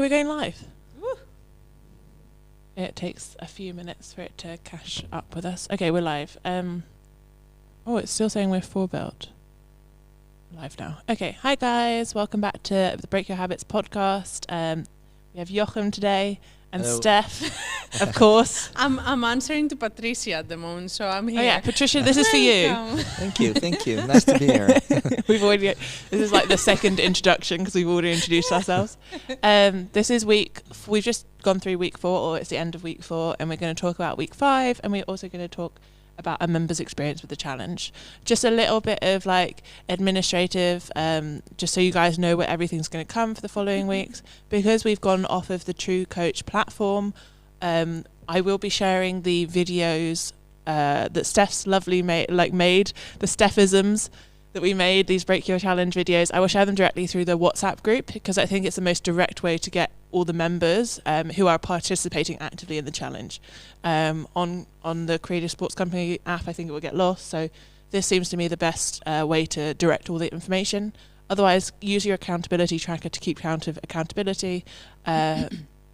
We're going live. Woo. It takes a few minutes for it to cache up with us. Okay, we're live. Oh, it's still saying we're full built. Live now. Okay, hi guys. Welcome back to the Break Your Habits podcast. We have Jochem today and Hello. Steph, of course. I'm answering to Patricia at the moment, so I'm here. Oh yeah, Patricia, this is for you. Welcome. Thank you, thank you. Nice to be here. We've already. This is like the second introduction because we've already introduced ourselves. This is we've just gone through week 4, or it's the end of week 4, and we're going to talk about week 5, and we're also going to talk about a member's experience with the challenge. Just a little bit of like administrative, just so you guys know where everything's going to come for the following weeks. Because we've gone off of the True Coach platform, I will be sharing the videos that Steph's lovely made, the Stephisms that we made, these Break Your Challenge videos. I will share them directly through the WhatsApp group because I think it's the most direct way to get all the members who are participating actively in the challenge. On the Creative Sports Company app, I think it will get lost. So this seems to me the best way to direct all the information. Otherwise, use your accountability tracker to keep count of accountability.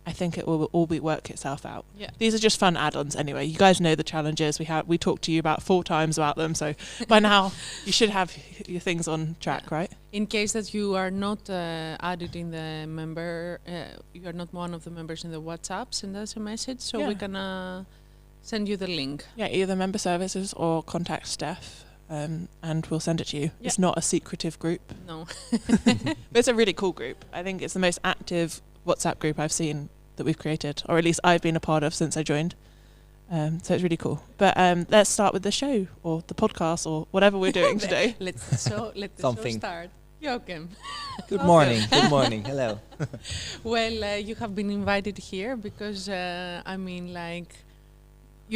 I think it will all work itself out. Yeah. These are just fun add-ons anyway. You guys know the challenges. We talked to you about 4 times about them, so by now you should have your things on track, right? In case that you are not added in the member, you are not one of the members in the WhatsApp, send us a message so Yeah. we can send you the link. Yeah, either member services or contact Steph, and we'll send it to you. Yeah. It's not a secretive group, No. but it's a really cool group. I think it's the most active WhatsApp group I've seen that we've created, or at least I've been a part of since I joined. So it's really cool. But let's start with the show or the podcast or whatever we're doing today. Let the show Something. start. Joachim. Good morning. Good morning. Hello. Well, you have been invited here because, you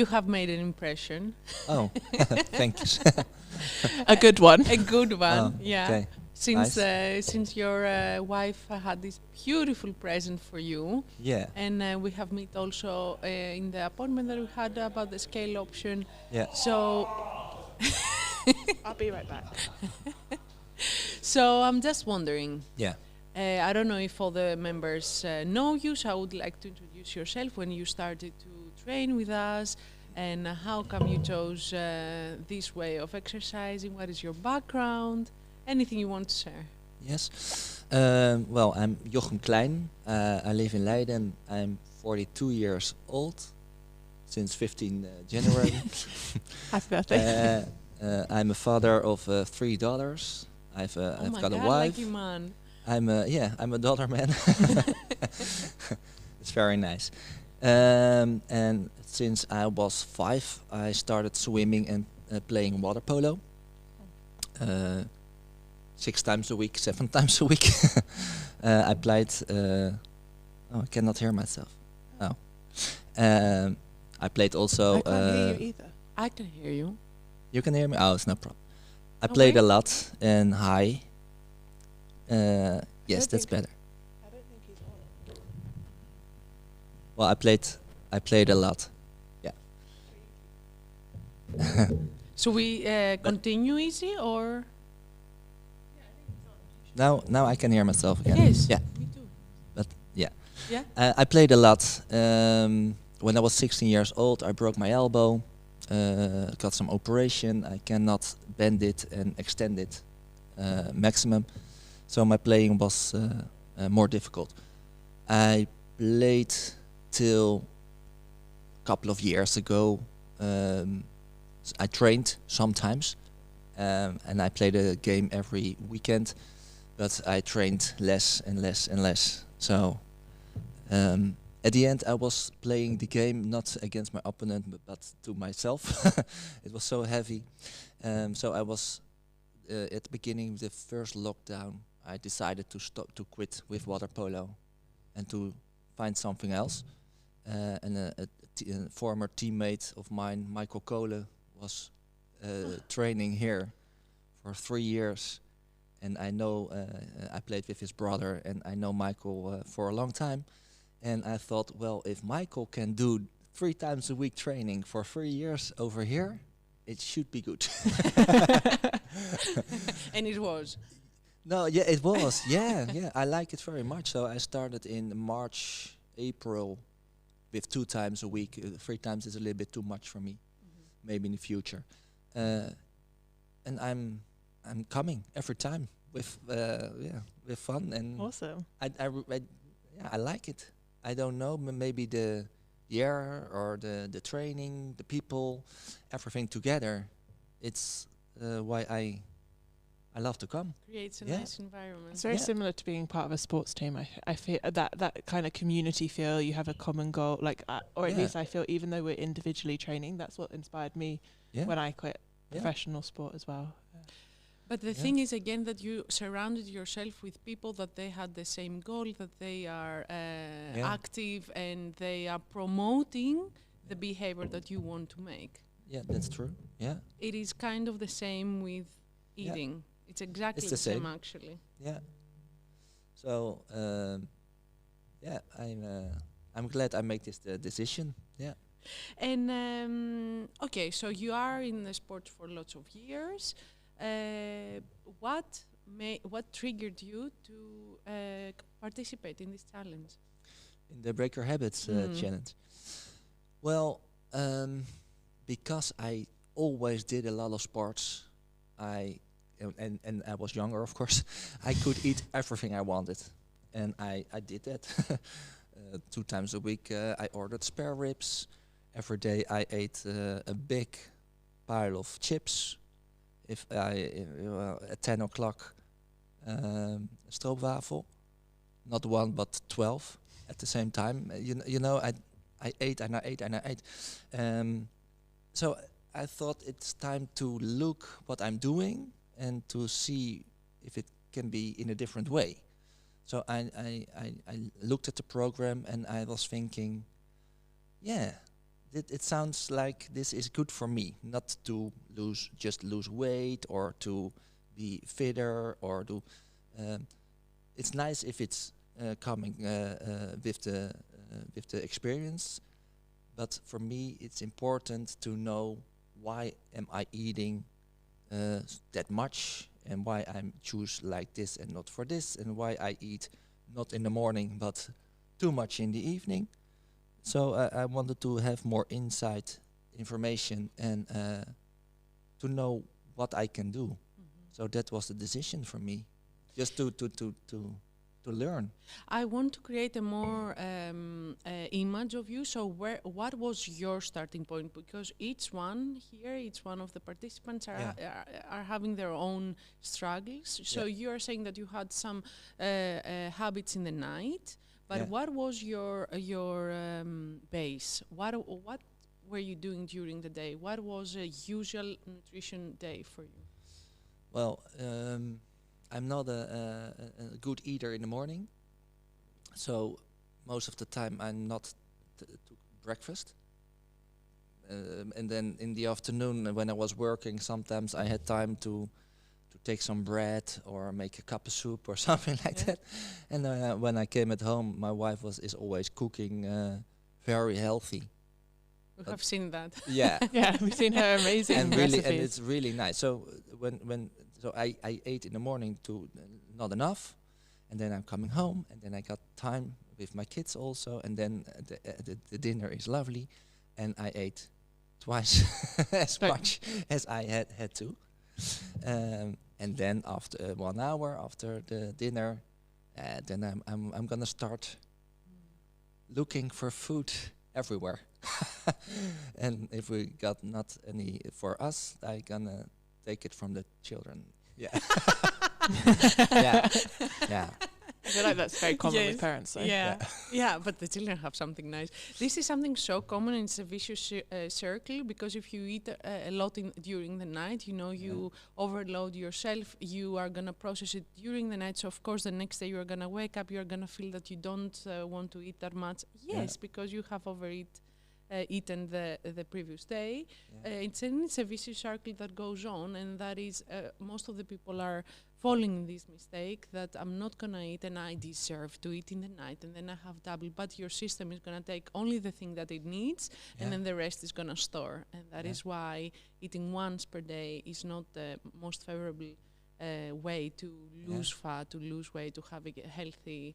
have made an impression. Oh, thank you. A good one. A good one, Oh, yeah. Okay. Since your wife had this beautiful present for you, Yeah. and we have met also in the appointment that we had about the scale option. Yeah. So, I'll be right back. so I'm just wondering. Yeah. I don't know if all the members know you, so I would like to introduce yourself when you started to train with us, and how come you chose this way of exercising? What is your background? Anything you want to share? Yes. Well, I'm Jochem Klein. I live in Leiden. I'm 42 years old since 15 January. Happy birthday. I'm a father of 3 daughters. I've Oh my got God, a wife. lucky man. I'm a daughter man. It's very nice. And since I was 5, I started swimming and playing water polo. 6 times a week, 7 times a week. I played. I cannot hear myself. Oh. I played also. I can't hear you either. I can hear you. You can hear me? Oh, it's no problem. I Okay. played a lot in high. Yes, that's think- better. I don't think he's on it. Well, I played a lot. Yeah. So we continue easy or? Now I can hear myself again. Yes. Yeah. Me too. But yeah. Yeah. I played a lot. When I was 16 years old, I broke my elbow. Got some operation. I cannot bend it and extend it maximum. So my playing was more difficult. I played till a couple of years ago. I trained sometimes, and I played a game every weekend, but I trained less and less and less. So at the end, I was playing the game not against my opponent, but to myself. It was so heavy. So I was at the beginning of the first lockdown. I decided to quit with water polo, and to find something else. And a former teammate of mine, Michael Kolen, was training here for 3 years, and I know I played with his brother, and I know Michael for a long time. And I thought, well, if Michael can do 3 times a week training for 3 years over here, it should be good. And it was. No, yeah, it was. Yeah, yeah. I like it very much. So I started in March, April, with 2 times a week. 3 times is a little bit too much for me. Maybe in the future. And I'm coming every time with with fun, and Awesome. yeah, I like it. I don't know, maybe the air or the training, the people, everything together. It's why I love to come. Creates a Yeah. nice environment. It's very Yeah. similar to being part of a sports team. I feel that kind of community feel. You have a common goal, like, or at Yeah. least I feel, even though we're individually training, that's what inspired me Yeah. when I quit Yeah. professional sport as well. But the Yeah. thing is, again, that you surrounded yourself with people that they had the same goal, that they are active, and they are promoting the behavior that you want to make. Yeah, that's true. Yeah, It is kind of the same with Yeah. eating. It's exactly It's the the same, same. actually. yeah. So yeah, I'm glad I make this decision. Yeah. And okay, so you are in the sport for lots of years. What triggered you to participate in this challenge? In the Break Your Habits challenge. Well, because I always did a lot of sports, and I was younger, of course, I could eat everything I wanted, and I did that. 2 times a week, I ordered spare ribs. Every day I ate a big pile of chips. If at 10 o'clock, stroopwafel, not one but 12 at the same time. You know, I ate and I ate and I ate. So I thought it's time to look what I'm doing and to see if it can be in a different way. So I looked at the program and I was thinking, yeah, it sounds like this is good for me, not to lose weight or to be fitter or to. It's nice if it's coming with the experience, but for me it's important to know why am I eating that much and why I choose like this and not for this, and why I eat not in the morning but too much in the evening. So I wanted to have more insight information and to know what I can do. So that was the decision for me, just to learn. I want to create a more image of you. So, what was your starting point? Because each one here, each one of the participants are having their own struggles. So, Yeah. you are saying that you had some habits in the night, but Yeah. what was your base? What were you doing during the day? What was a usual nutrition day for you? Well, I'm not a good eater in the morning, so most of the time I'm not to breakfast. And then in the afternoon, when I was working, sometimes I had time to take some bread or make a cup of soup or something like that. And when I came at home, my wife is always cooking very healthy. We have seen that. Yeah. Yeah, we've seen her amazing And really, recipes. and it's really nice. So so I ate in the morning to not enough, and then I'm coming home, and then I got time with my kids also, and then the dinner is lovely, and I ate twice as Right. much as I had to, and then after 1 hour after the dinner, then I'm gonna start looking for food everywhere. And if we got not any for us, I gonna take it from the children. Yeah. Yeah. Yeah. I feel like that's very common Yes. with parents. So. Yeah, but the children have something nice. This is something so common, and it's a vicious circle, because if you eat a lot during the night, you know, you overload yourself, you are going to process it during the night. So, of course, the next day you're going to wake up, you're going to feel that you don't want to eat that much. Yes, because you have eaten the previous day. Yeah. It's a vicious circle that goes on, and that is most of the people are falling in this mistake, that I'm not gonna eat and I deserve to eat in the night, and then I have double. But your system is gonna take only the thing that it needs, and then the rest is gonna store. And that is why eating once per day is not the most favorable way to lose fat, to lose weight, to have a healthy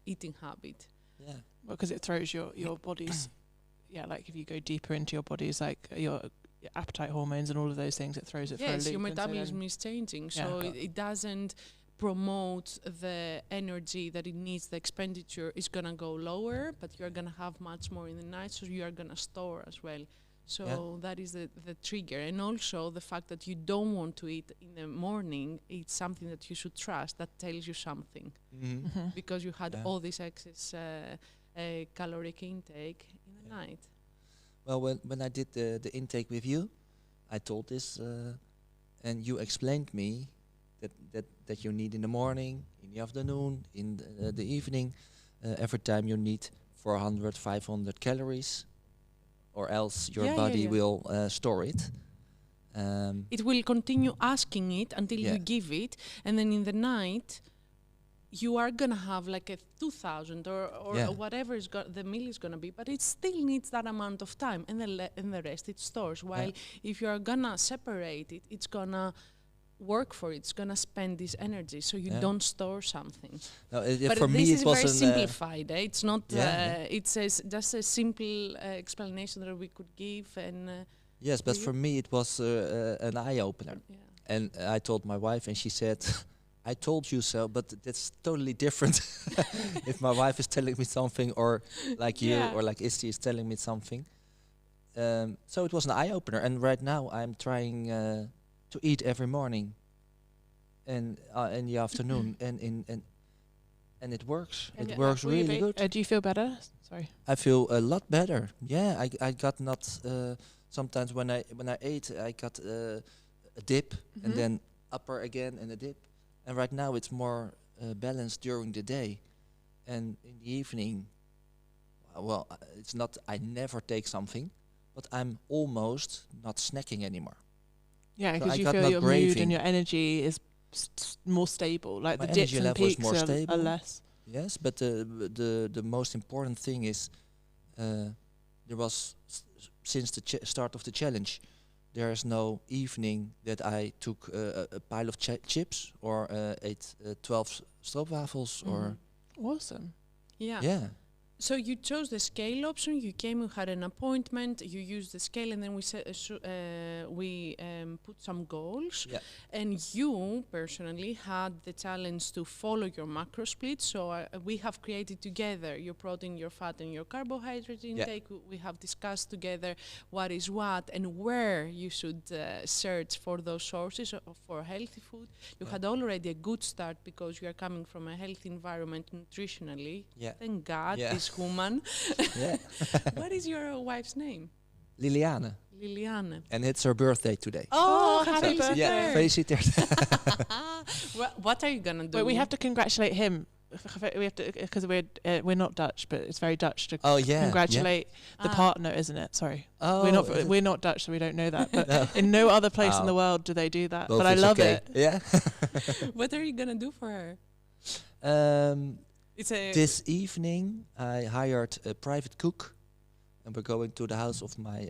eating habit. Yeah. Because it throws your body's, like if you go deeper into your body's, like your appetite hormones and all of those things, it throws it for a loop. Yes, your and so metabolism then- is changing, so it doesn't promote the energy that it needs. The expenditure is going to go lower, but you're going to have much more in the night, so you are going to store as well. So that is the trigger. And also the fact that you don't want to eat in the morning, it's something that you should trust. That tells you something. Mm-hmm. Because you had all this excess caloric intake in the night. Well, when I did the intake with you, I told this, and you explained me that you need in the morning, in the afternoon, in the evening, every time you need 400, 500 calories, or else your body will store it. It will continue asking it until you give it, and then in the night, you are gonna have like a 2,000 or whatever the meal is gonna be, but it still needs that amount of time, and the rest it stores. While if you are gonna separate it, it's gonna work for it. It's gonna spend this energy, so you don't store something. No, but for this me is it was very simplified. It's not. It's just a simple explanation that we could give. And yes, but for me it was an eye opener. Yeah. And I told my wife, and she said, "I told you so," but that's totally different. If my wife is telling me something, or like you, or like Isti is telling me something. So it was an eye opener, and right now I'm trying to eat every morning, and in the afternoon, and it works. It works really good. Do you feel better? Sorry. I feel a lot better. Yeah, I got not. Sometimes when I ate, I got a dip, and then upper again and a dip. And right now it's more balanced during the day, and in the evening. Well, it's not. I never take something, but I'm almost not snacking anymore. Yeah, So because I you got feel not your mood craving. and your energy is more stable. Like My the dips energy and level is peaks more are stable. less. Yes, but the most important thing is there was since the start of the challenge, there is no evening that I took a pile of chips or ate 12 stroopwafels or Awesome. yeah. So you chose the scale option. You came, you had an appointment. You used the scale, and then we put some goals. Yeah. And you personally had the challenge to follow your macro split. So we have created together your protein, your fat, and your carbohydrate intake. We have discussed together what is what and where you should search for those sources for healthy food. You had already a good start because you are coming from a healthy environment nutritionally. Yeah. Thank God, Yeah. this woman. Yeah. What is your wife's name? Liliane. Liliane. And it's her birthday today. Oh, happy birthday. Yeah, feliciteerd. What are you gonna do? But we have to congratulate him. We have to, because we're not Dutch, but it's very Dutch to congratulate the partner, isn't it? Sorry, Oh, we're not Dutch, so we don't know that. But in no other place in the world do they do that. Both but I is love okay. it. Yeah. What are you gonna do for her? It's a This evening, I hired a private cook, and we're going to the house of my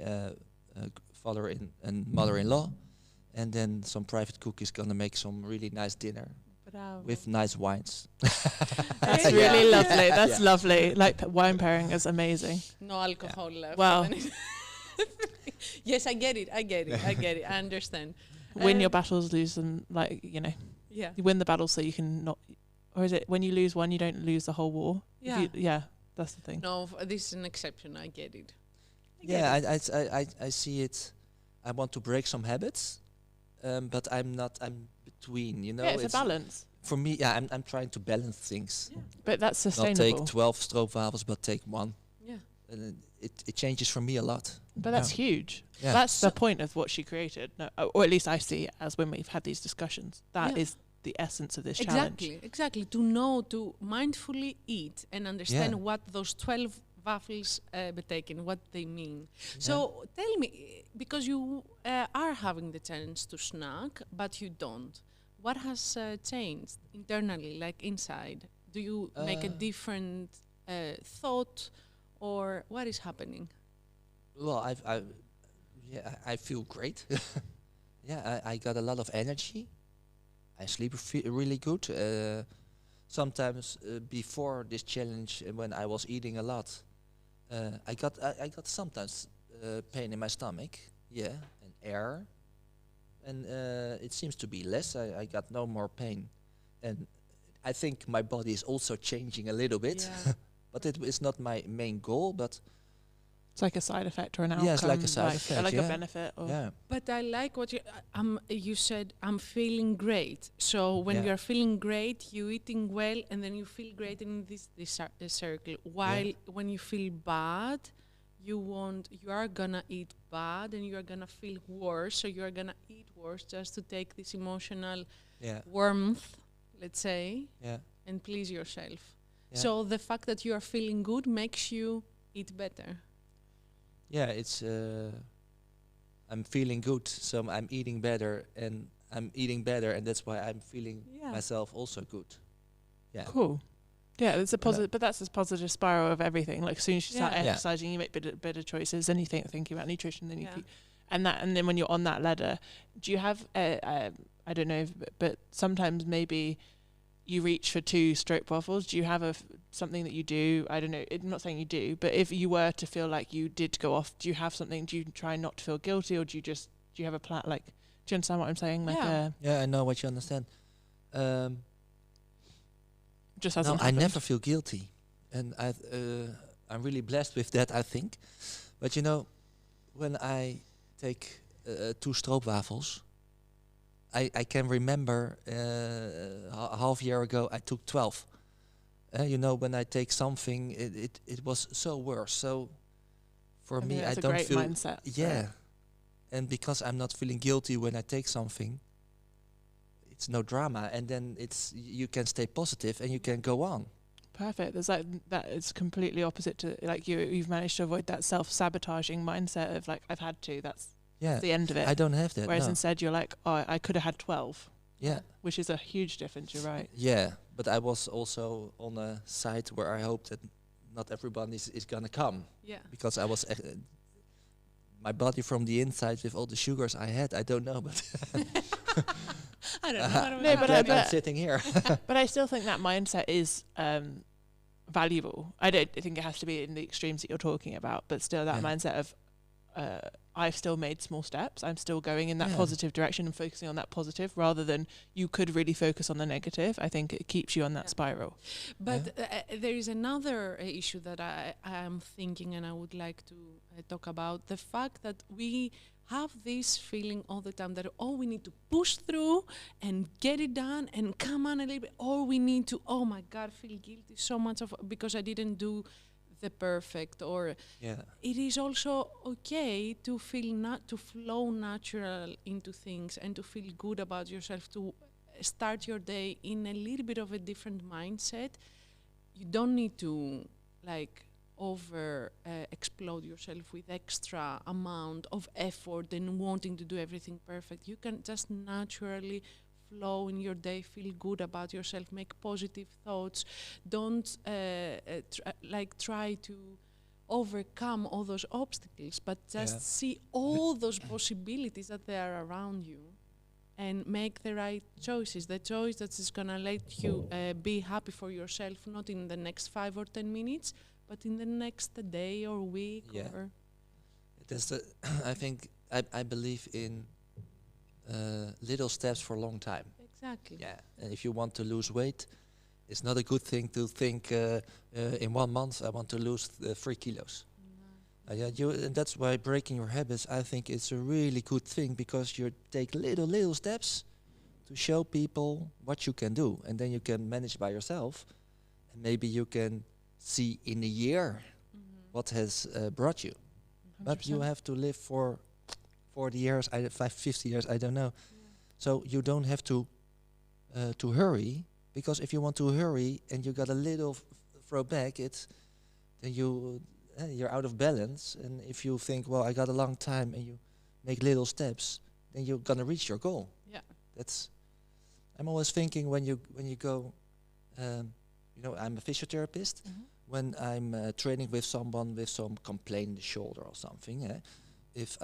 father and mother-in-law, and then some private cook is gonna make some really nice dinner with nice wines. That's really lovely. That's lovely. Like wine pairing is amazing. no alcohol left. Wow. Yes, I get it. I understand. Win your battles, lose them. Like Yeah. you win the battle so you can not. Or is it when you lose one, you don't lose the whole war? Yeah. That's the thing. No, this is an exception. I get it. I see it. I want to break some habits, but I'm between. Yeah, it's a balance. For me, I'm trying to balance things. Yeah. But that's Not sustainable. take 12 stroopwafels, but take one. Yeah. And it changes for me a lot. But that's huge. Yeah. That's the point of what she created. No, or at least I see it as when we've had these discussions. That is the essence of this challenge. Exactly. To know, to mindfully eat and understand what those 12 waffles betaken, what they mean. So tell me, because you are having the chance to snack, but you don't. What has changed internally, like inside? Do you make a different thought, or what is happening? Well, I feel great. Yeah, I got a lot of energy. I sleep really good. Sometimes before this challenge, when I was eating a lot, I got sometimes pain in my stomach. Yeah, and air, and it seems to be less. I got no more pain, and I think my body is also changing a little bit. Yeah. But it is not my main goal. But It's like a side effect or an outcome. yeah, it's like a side effect. Like yeah. a benefit. Or Yeah. But I like what you said. I'm feeling great. So when Yeah. you're feeling great, you eating well, and then you feel great in this circle. While when you feel bad, you are gonna eat bad, and you are gonna feel worse. So you are gonna eat worse just to take this emotional Yeah. warmth, let's say, Yeah. and please yourself. Yeah. So the fact that you are feeling good makes you eat better. Yeah, it's I'm feeling good, so I'm eating better, and that's why I'm feeling Yeah. myself also good. Yeah. cool. Yeah, it's a And, positive, but that's a positive spiral of everything. Like as soon as you start Yeah. Yeah. exercising, you make better choices. Then you thinking about nutrition. Then you Yeah. keep, and then when you're on that ladder, do you have I don't know, but sometimes maybe you reach for 2 stroke waffles. Do you have something that you do? I don't know. I'm not saying you do, but if you were to feel like you did go off, do you have something? Do you try not to feel guilty, or do you have a plan? Like, do you understand what I'm saying? Like, Yeah. Yeah, I know what you understand. just No, hasn't I happened. never feel guilty, and I'm really blessed with that, I think. But you know, when I take 2 stroopwafels, I can remember a half year ago I took 12. You know, when I take something, it was so worse. So for I think me, I that's a don't great feel mindset for Yeah, it. and because I'm not feeling guilty when I take something, it's no drama, and then you can stay positive and you can go on. Perfect. There's like that is completely opposite to like you've managed to avoid that self-sabotaging mindset of like I've had to. That's Yeah, the end of it. I don't have that. Whereas no. instead you're like, oh, I could have had 12, Yeah, which is a huge difference. You're right. yeah, but I was also on a site where I hoped that not everyone is gonna come, Yeah. because I was my body from the inside with all the sugars I had. I don't know, but I don't know. What No, about but glad I I'm bet- sitting here. But I still think that mindset is valuable. I don't think it has to be in the extremes that you're talking about, but still that Yeah. mindset of I've still made small steps. I'm still going in that Yeah. positive direction and focusing on that positive rather than you could really focus on the negative. I think it keeps you on that Yeah. spiral. But there is another issue that I am thinking, and I would like to talk about the fact that we have this feeling all the time that we need to push through and get it done and come on a little bit, or we need to, oh my God, feel guilty so much because I didn't do the perfect, or Yeah, it is also okay to feel to flow natural into things and to feel good about yourself, to start your day in a little bit of a different mindset. You don't need to like over explode yourself with extra amount of effort and wanting to do everything perfect. You can just naturally flow in your day, feel good about yourself, make positive thoughts. Don't try to overcome all those obstacles, but just Yeah. see all those possibilities that they are around you and make the right choices. The choice that is going to let you be happy for yourself, not in the next 5 or 10 minutes, but in the next day or week. Yeah. Or that's the. I think I believe in little steps for a long time. exactly. Yeah, and if you want to lose weight, it's not a good thing to think in 1 month I want to lose 3 kilos. Yeah, and that's why breaking your habits, I think it's a really good thing, because you take little steps to show people what you can do, and then you can manage by yourself, and maybe you can see in a year what has brought you. But you 100%. have to live for 40 years, 50 years, I don't know. So you don't have to hurry, because if you want to hurry and you got a little throwback, then you're out of balance. And if you think, well, I got a long time, and you make little steps, then you're gonna reach your goal. Yeah. I'm always thinking when you go, I'm a physiotherapist. When I'm training with someone with some complaint in the shoulder or something, if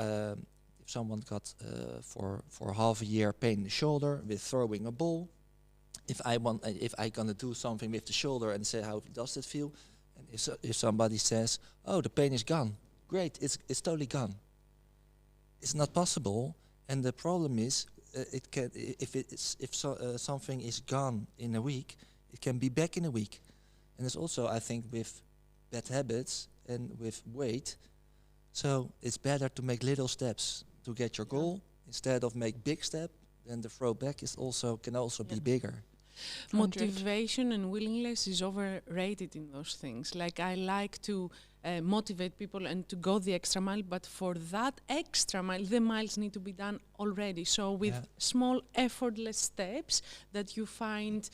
If someone got for half a year pain in the shoulder with throwing a ball, if I gonna do something with the shoulder and say how does it feel, and if somebody says, oh, the pain is gone, great, it's totally gone. It's not possible, and the problem is it can if something is gone in a week, it can be back in a week, and it's also I think with bad habits and with weight, so it's better to make little steps to get your goal instead of make big step. Then the throwback can also be bigger. 100. Motivation and willingness is overrated in those things. Like I like to motivate people and to go the extra mile, but for that extra mile, the miles need to be done already. So with small effortless steps that you find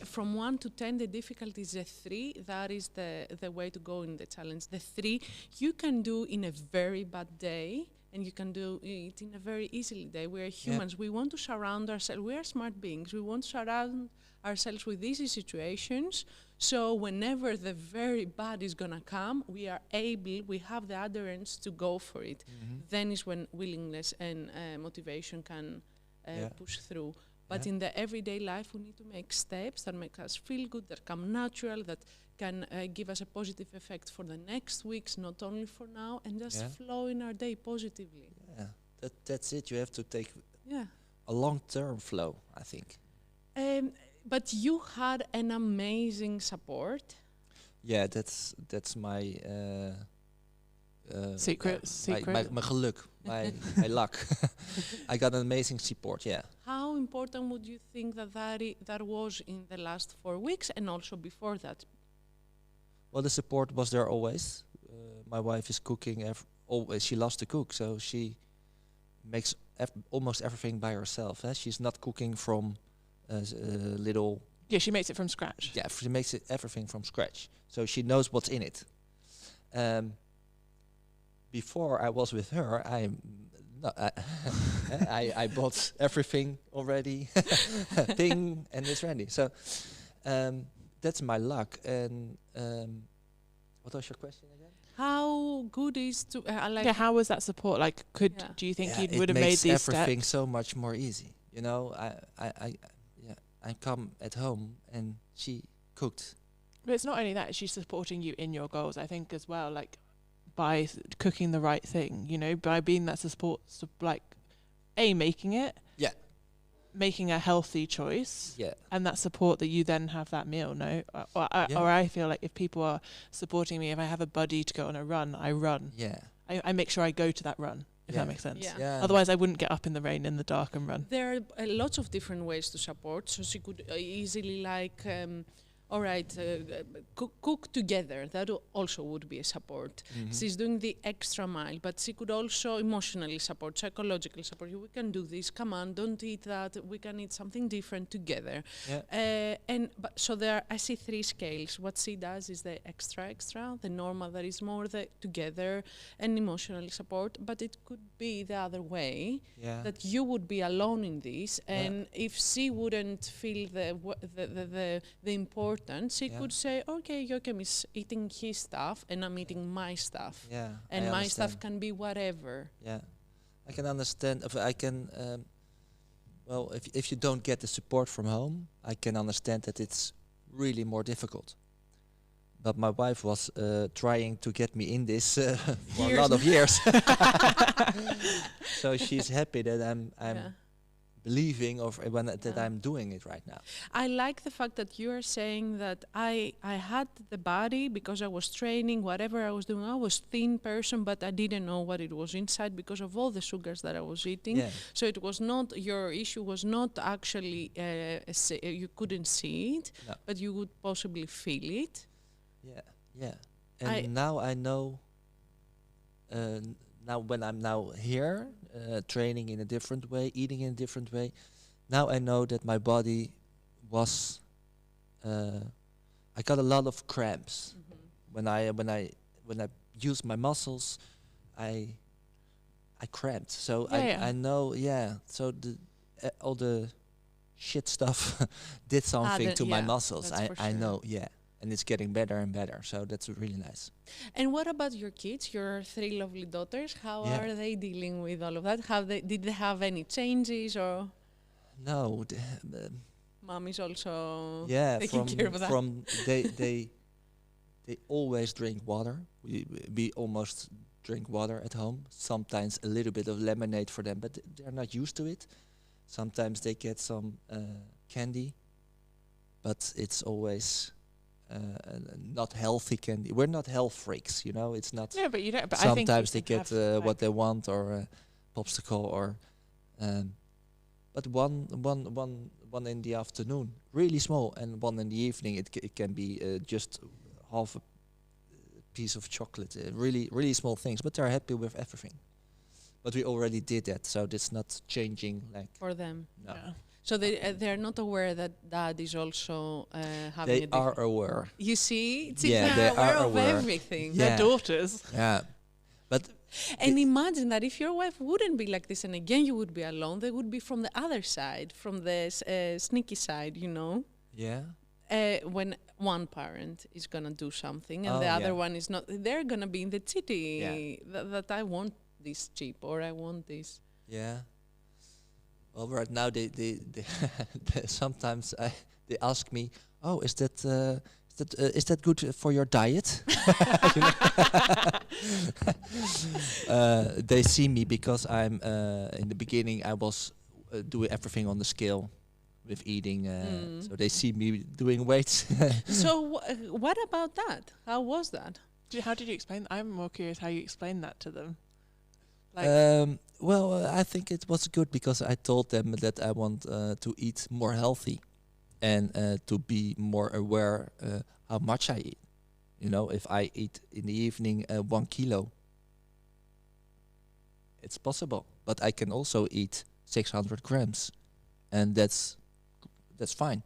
from 1 to 10, the difficulty is a 3. That is the way to go in the challenge. The 3 you can do in a very bad day, and you can do it in a very easy day. We are humans. We want to surround ourselves. We are smart beings. We want to surround ourselves with easy situations. So whenever the very bad is going to come, we have the adherence to go for it. Then is when willingness and motivation can push through. But in the everyday life, we need to make steps that make us feel good, that come natural, that can give us a positive effect for the next weeks, not only for now, and just flow in our day positively. Yeah, that's it. You have to take a long-term flow, I think. But you had an amazing support. Yeah, that's my secret. My geluk, my luck. I got an amazing support. Yeah. How important would you think that was in the last 4 weeks and also before that? Well, the support was there always. My wife is cooking always. She loves to cook, so she makes almost everything by herself. She's not cooking from little. Yeah, she makes it from scratch. Yeah, she makes everything from scratch, so she knows what's in it. Before I was with her, I bought everything already, thing, and it's ready. So that's my luck. And what was your question again? How good is to how was that support? Like, do you think you would have made these steps? It makes everything so much more easy. You know, I come at home and she cooked. But it's not only that; she's supporting you in your goals. I think as well, like by cooking the right thing. You know, by being that support, like making it. Yeah. Making a healthy choice, and that support that you then have that meal, or I feel like if people are supporting me, if I have a buddy to go on a run, I run. Yeah, I make sure I go to that run, if that makes sense. Yeah. Otherwise, I wouldn't get up in the rain in the dark and run. There are lots of different ways to support. So she could easily all right, cook together. That also would be a support. She's doing the extra mile, but she could also emotionally support, psychological support. We can do this. Come on, don't eat that. We can eat something different together. Yeah. So I see 3 scales. What she does is the extra, the normal that is more the together and emotional support. But it could be the other way, that you would be alone in this, and if she wouldn't feel the importance. She could say, okay, Joachim is eating his stuff and I'm eating my stuff. Yeah, and my stuff can be whatever. Yeah, I can understand. Well, if you don't get the support from home, I can understand that it's really more difficult. But my wife was trying to get me in this for a lot of years. So she's happy that I'm believing that I'm doing it right now. I like the fact that you are saying that I had the body because I was training, whatever I was doing. I was thin person, but I didn't know what it was inside because of all the sugars that I was eating. Yeah. So it was not, your issue was not actually, you couldn't see it, but you would possibly feel it. Yeah. And now I know, now when I'm now here, training in a different way, eating in a different way, now I know that my body was, I got a lot of cramps. When I use my muscles, I cramped. So I know, so all the shit stuff did something to my muscles. I know, and and it's getting better and better. So that's really nice. And what about your kids, your 3 lovely daughters? How Yeah. are they dealing with all of that? Did they have any changes, or No, mom is also yeah, taking care of that? from they always drink water. We almost drink water at home. Sometimes a little bit of lemonade for them, but they're not used to it. Sometimes they get some candy, but it's always not healthy candy. We're not health freaks, you know. It's not. No, but you don't. But I think Sometimes you they can get have, what they want, or a popsicle, or. But one in the afternoon, really small, and one in the evening. It can be just half a piece of chocolate. Really small things, but they're happy with everything. But we already did that, so it's not changing. Like For them. no, Yeah. So they're not aware that dad is also having they a different... are aware. You see? It's Yeah, they aware are of aware. everything. Yeah. Their daughters. Yeah, but And imagine that if your wife wouldn't be like this, and again you would be alone, they would be from the other side, from the sneaky side, you know? yeah, When one parent is gonna do something and Oh, the other yeah. one is not, they're gonna be in the city Yeah. that I want this cheap or I want this. yeah. Well, right now they sometimes they ask me, oh, is that good for your diet? You know? They see me because I'm in the beginning I was doing everything on the scale with eating, so they see me doing weights. So what about that? How was that? How did you explain? I'm more curious how you explained that to them. Like, Well, I think it was good because I told them that I want to eat more healthy, and to be more aware how much I eat. You know, if I eat in the evening 1 kilo, it's possible. But I can also eat 600 grams, and that's fine.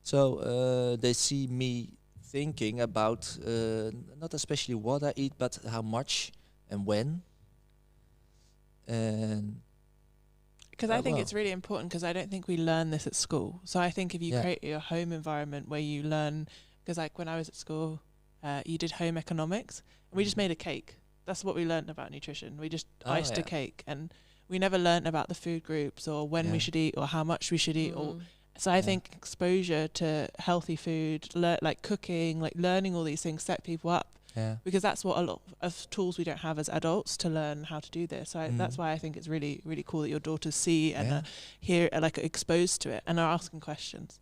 So they see me thinking about not especially what I eat, but how much and when. And because I think well. it's really important because I don't think we learn this at school. So I think if you Yeah. create your home environment where you learn, because like when I was at school, you did home economics, and we just made a cake. That's what we learned about nutrition. We just Oh, iced a yeah. cake, and we never learned about the food groups or when we Yeah. should eat or how much we should eat. Or Mm. so I Yeah. think exposure to healthy food, like cooking, like learning all these things, set people up. yeah, Because that's what a lot of tools we don't have as adults to learn how to do this. So that's Mhm. why I think it's really, really cool that your daughters see and Yeah. hear, like exposed to it and are asking questions.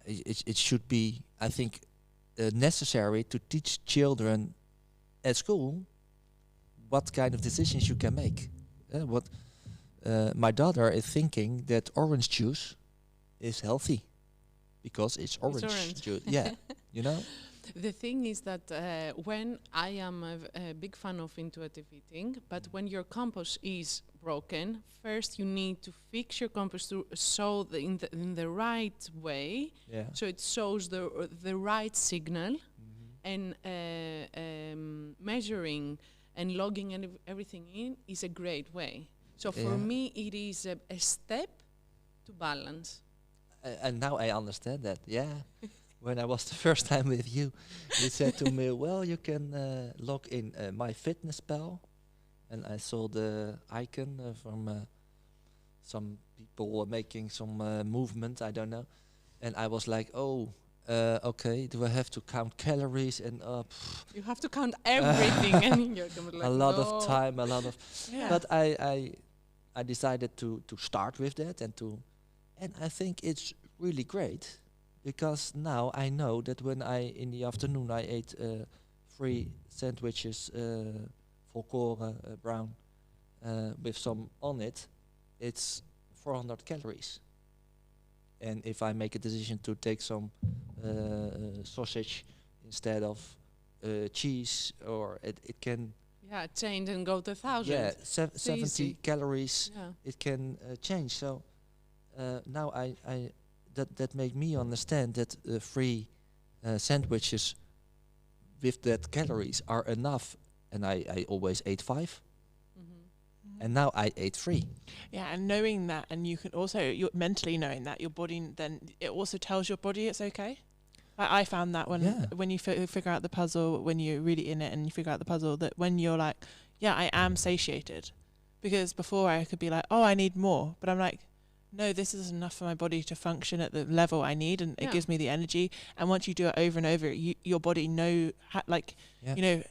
it should be, I think, necessary to teach children at school what kind of decisions you can make. What my daughter is thinking that orange juice is healthy because it's orange, orange. juice. Yeah, you know. The thing is that when I am a big fan of intuitive eating, but when your compass is broken, first you need to fix your compass to show in the right way, Yeah. so it shows the right signal, Mhm. and measuring and logging everything in is a great way. So for Yeah. me, it is a step to balance. And now I understand that. Yeah. When I was the first time with you, you said to me, "Well, you can log in MyFitnessPal," and I saw the icon from some people making some movement. I don't know, and I was like, "Oh, okay. Do I have to count calories and You have to count everything, and you're gonna be like, a lot no. of time, a lot of?" Yeah. But I decided to start with that and I think it's really great. Because now I know that when in the afternoon I ate 3 sandwiches, volkoren brown, with some on it, it's 400 calories. And if I make a decision to take some sausage instead of cheese, or it can, Yeah, change and go to 1,000. yeah, It's 70 easy. calories, Yeah. it can change. So now I that make me understand that 3 sandwiches with that calories are enough, and I always ate 5, and now I ate 3. Yeah, and knowing that, and you can also, you're mentally knowing that your body, then it also tells your body it's okay. I found that Yeah. when you figure out the puzzle, when you're really in it and you figure out the puzzle, that when you're like, yeah, I am satiated. Because before I could be like, oh, I need more. But I'm like, no, this is enough for my body to function at the level I need, and it gives me the energy. And once you do it over and over, your body you know,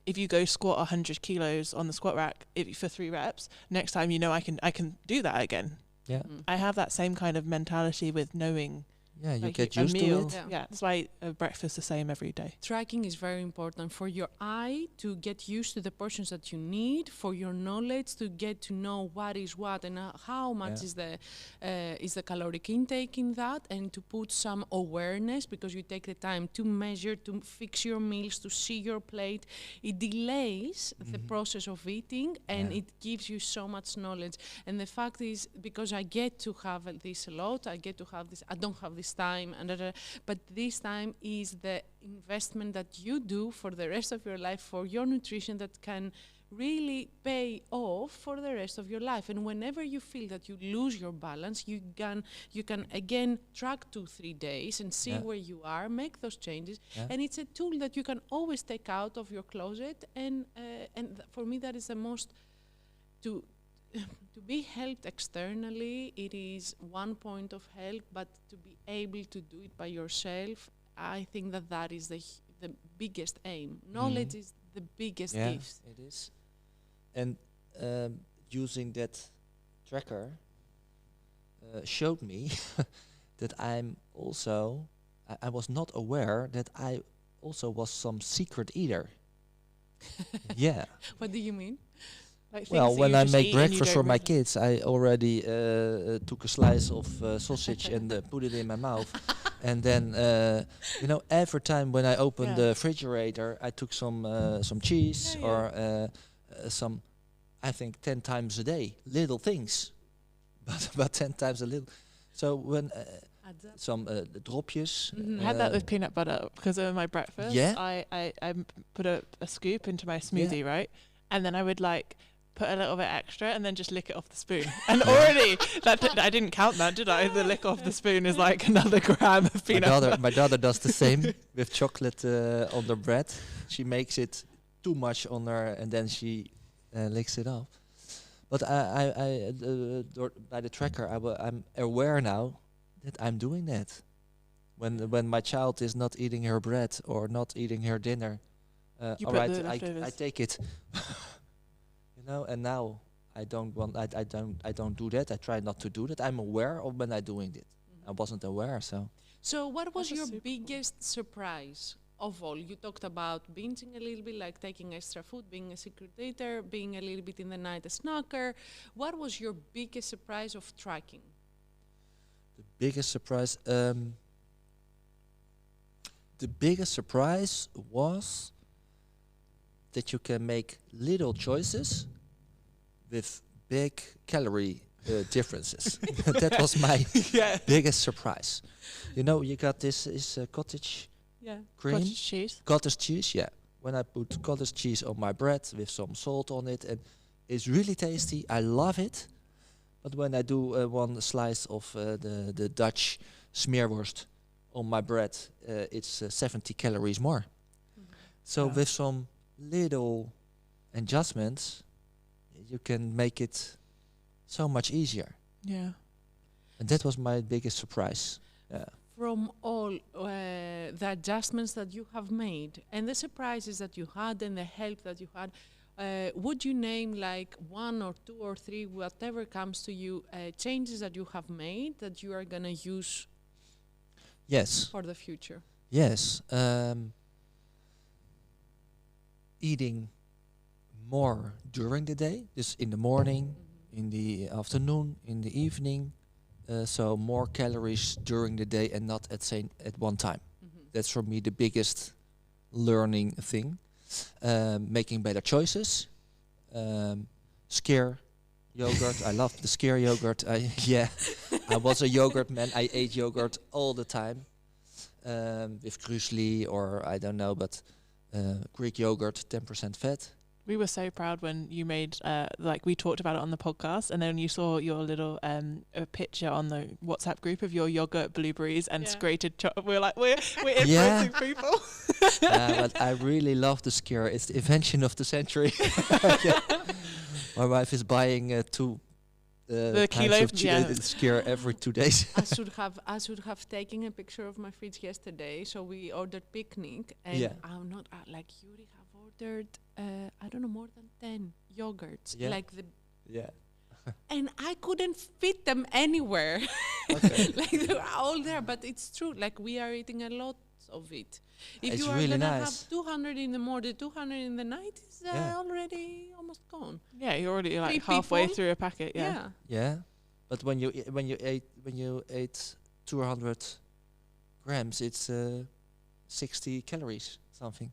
if you go squat 100 kilos on the squat rack for 3 reps, next time I can do that again. Yeah. I have that same kind of mentality with knowing. Yeah, you Like get a used to meal. it. Yeah. That's why a breakfast the same every day. Tracking is very important for your eye to get used to the portions that you need, for your knowledge to get to know what is what and how much is the caloric intake in that, and to put some awareness, because you take the time to measure, to fix your meals, to see your plate. It delays the process of eating, and it gives you so much knowledge. And the fact is, because I get to have this a lot, I don't have this time, but this time is the investment that you do for the rest of your life for your nutrition that can really pay off for the rest of your life. And whenever you feel that you lose your balance, you can again track 2-3 days and see where you are, make those changes, and it's a tool that you can always take out of your closet. And for me, that is the most to be helped externally, it is one point of help, but to be able to do it by yourself, I think that is the biggest aim. Knowledge is the biggest gift. It is. And using that tracker showed me that I was not aware that I also was some secret eater. Yeah. What do you mean? Like Well, when I make breakfast for my kids, I already took a slice of sausage and put it in my mouth. And then, every time when I opened the refrigerator, I took some cheese or some, I think 10 times a day, little things, but 10 times a little. So when some dropjes. I had that with peanut butter because of my breakfast. Yeah. I put a scoop into my smoothie, right? And then I would put a little bit extra and then just lick it off the spoon. And already, I didn't count that, did I? The lick off the spoon is like another gram of peanut butter. My daughter does the same with chocolate on the bread. She makes it too much on her and then she licks it off. But by the tracker, I'm aware now that I'm doing that. When my child is not eating her bread or not eating her dinner, all right, I take it. And now I don't do that. I try not to do that. I'm aware of when I'm doing it. I wasn't aware, so. So what was your super biggest surprise of all? You talked about binging a little bit, like taking extra food, being a secret eater, being a little bit in the night a snacker. What was your biggest surprise of tracking? The biggest surprise. The biggest surprise was that you can make little choices with big calorie differences. That was my biggest surprise. You got this is cottage cream. Cottage cheese. Cottage cheese, yeah. When I put cottage cheese on my bread with some salt on it, and it's really tasty. I love it. But when I do one slice of the Dutch smearworst on my bread, it's 70 calories more. So with some little adjustments, you can make it so much easier. Yeah. And that was my biggest surprise. Yeah. From all the adjustments that you have made and the surprises that you had and the help that you had, would you name like 1 or 2 or 3, whatever comes to you, changes that you have made that you are going to use for the future? Yes. Eating more during the day, just in the morning, in the afternoon, in the evening, so more calories during the day and not at one time. That's for me the biggest learning thing. Making better choices. Skyr yogurt. I love the Skyr yogurt. I was a yogurt man. I ate yogurt all the time with Krusli or I don't know, but Greek yogurt, 10% fat. We were so proud when you made, like we talked about it on the podcast, and then you saw your little a picture on the WhatsApp group of your yogurt, blueberries, and grated chocolate. We're like, we're influencing people. But I really love the skyr. It's the invention of the century. My wife is buying 2 the pints kilo of skyr every 2 days. I should have taken a picture of my fridge yesterday. So we ordered picnic, and I'm not like Yuri have ordered. I don't know, more than 10 yogurts. Like the and I couldn't fit them anywhere. Like they were all there, but it's true. Like we are eating a lot of it. If It's you are really gonna nice. have 200 in the morning, 200 in the night, is already almost gone. Yeah, you're already like 3 halfway people. through a packet. Yeah, but when you ate 200 grams, it's 60 calories something,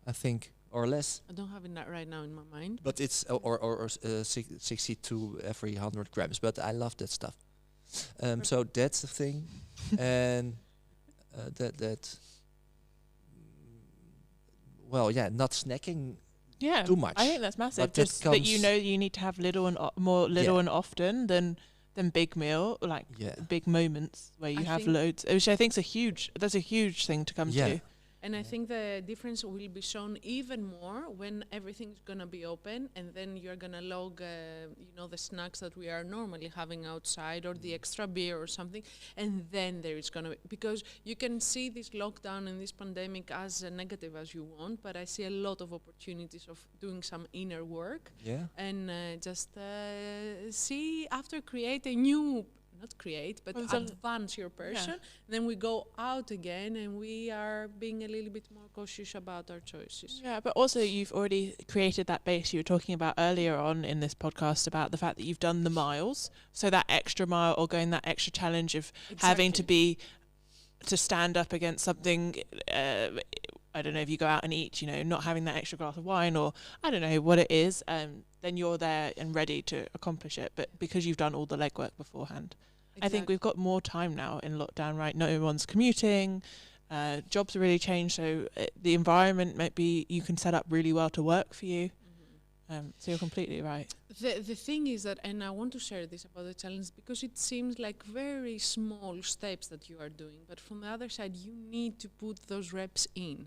I think, or less. I don't have it right now in my mind. But it's or 62 every 100 grams. But I love that stuff. So that's the thing, and that. Well, not snacking too much. I think that's massive. But that Just that you know you need to have little and more little and often than big meal, like big moments where you have loads, which I think is that's a huge thing to come to. And I think the difference will be shown even more when everything's gonna be open, and then you're gonna log, the snacks that we are normally having outside, or the extra beer or something, and then there is gonna be, because you can see this lockdown and this pandemic as negative as you want, but I see a lot of opportunities of doing some inner work, and just see after create a new. Not create, but advance your person. Then we go out again, and we are being a little bit more cautious about our choices. Yeah, but also you've already created that base you were talking about earlier on in this podcast about the fact that you've done the miles. So that extra mile or going that extra challenge of having to stand up against something. I don't know, if you go out and eat, not having that extra glass of wine, or I don't know what it is, then you're there and ready to accomplish it. But because you've done all the legwork beforehand, I think we've got more time now in lockdown, right? No one's commuting, jobs are really changed, so the environment might be, you can set up really well to work for you. So you're completely right. The thing is that, and I want to share this about the challenge, because it seems like very small steps that you are doing, but from the other side, you need to put those reps in.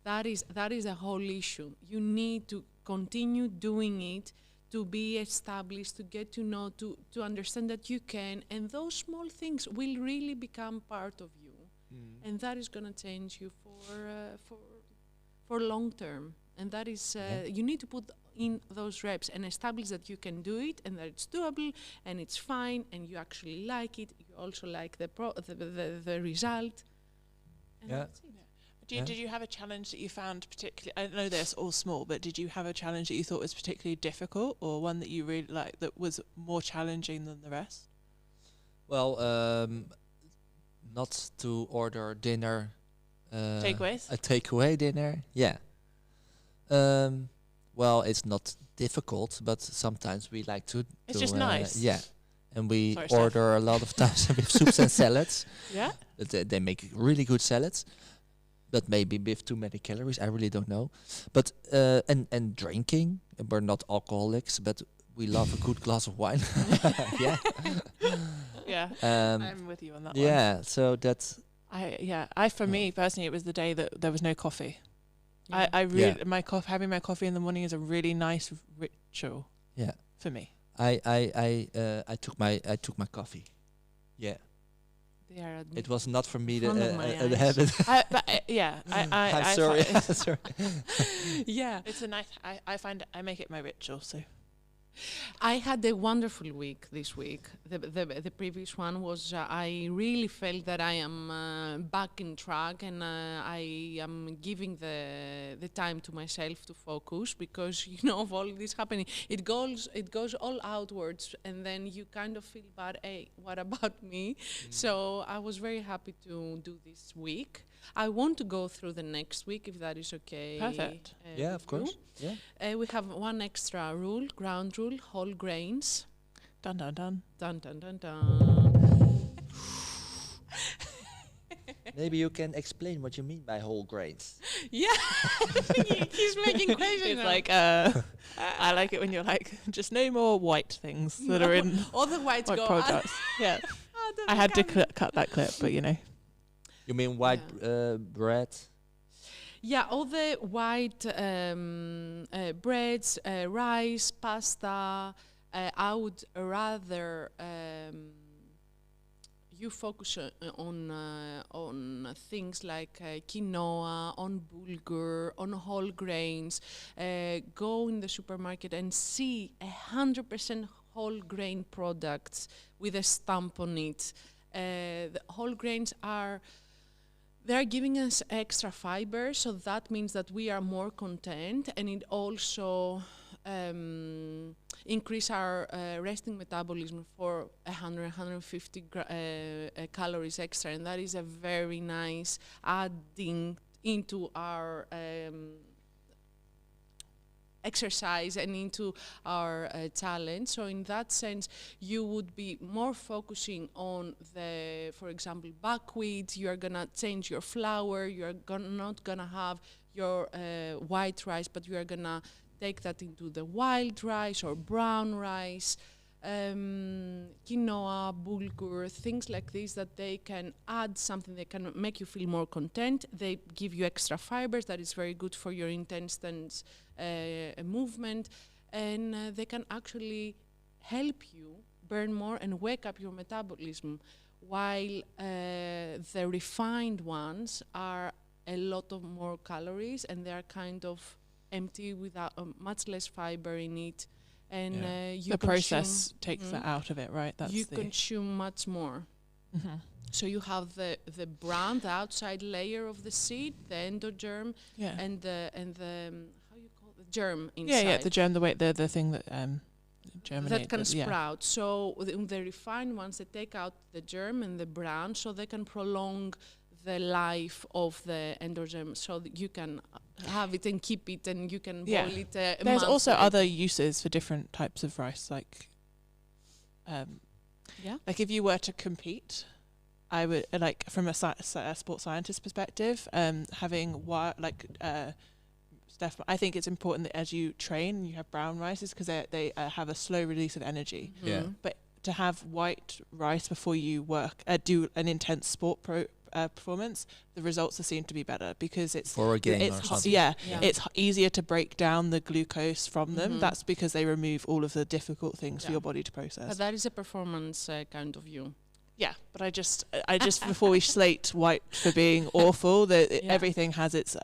That is a whole issue. You need to continue doing it, to be established, to get to know, to understand that you can, and those small things will really become part of you, and that is going to change you for long term. And that is you need to put in those reps and establish that you can do it, and that it's doable, and it's fine, and you actually like it. You also like the result. And that's it. Did you have a challenge that you found particularly, I know they're all small, but did you have a challenge that you thought was particularly difficult, or one that you really liked that was more challenging than the rest? Well, not to order dinner. Takeaways? A takeaway dinner, well, it's not difficult, but sometimes we like to. It's just nice. Yeah. And we Sorry, order a lot of times with soups and salads. Yeah? They make really good salads. But maybe with too many calories, I really don't know. But and drinking, we're not alcoholics, but we love a good glass of wine. Yeah, I'm with you on that one. Yeah, so that's. For me personally, it was the day that there was no coffee. Yeah. I really having my coffee in the morning is a really nice ritual. Yeah. For me. I took my coffee. Yeah. It was not for me the habit. I'm sorry. Sorry. Yeah, it's a nice. I find I make it my ritual. So, I had a wonderful week this week. The previous one was I really felt that I am back in track, and I am giving the time to myself to focus, because of all this happening, it goes all outwards, and then you kind of feel bad. Hey, what about me? So I was very happy to do this week. I want to go through the next week, if that is okay. Perfect. Yeah, of course. Yeah. We have one extra rule, ground rule, whole grains. Dun dun dun. Dun dun dun dun. Maybe you can explain what you mean by whole grains. Yeah, he's making questions. It's like I like it when you're like, just no more white things that are in all the whites white go products. Yeah, out of I the had to cabinet. cut that clip, but you know. You mean white bread? Yeah, all the white breads, rice, pasta. I would rather you focus on things like quinoa, on bulgur, on whole grains. Go in the supermarket and see 100% whole grain products with a stamp on it. The whole grains they're giving us extra fiber, so that means that we are more content, and it also increase our resting metabolism for 150 calories extra, and that is a very nice adding into our exercise and into our talent. So in that sense, you would be more focusing on the, for example, buckwheat. You're gonna change your flour. You're not gonna have your white rice, but you are gonna take that into the wild rice or brown rice. Quinoa, bulgur, things like this, that they can add something, they can make you feel more content. They give you extra fibers that is very good for your intestines movement, and they can actually help you burn more and wake up your metabolism, while the refined ones are a lot of more calories, and they are kind of empty without much less fiber in it. And you the process takes that out of it, right? That's you consume much more. So you have the bran, the outside layer of the seed, the endogerm, and the how you call it, the germ inside. Yeah, the germ, the thing that germinates. That can sprout. So the refined ones, they take out the germ and the bran, so they can prolong the life of the endogerm, so that you can have it and keep it, and you can boil it. There's also other uses for different types of rice, like like if you were to compete, I would like from a sports scientist perspective, having Steph, I think it's important that as you train, you have brown rices because they have a slow release of energy. But to have white rice before you do an intense sport performance, the results are seen to be better because it's for a game or something. It's easier to break down the glucose from them. That's because they remove all of the difficult things for your body to process. But that is a performance kind of view. Yeah, but I just before we slate white for being awful, that everything has its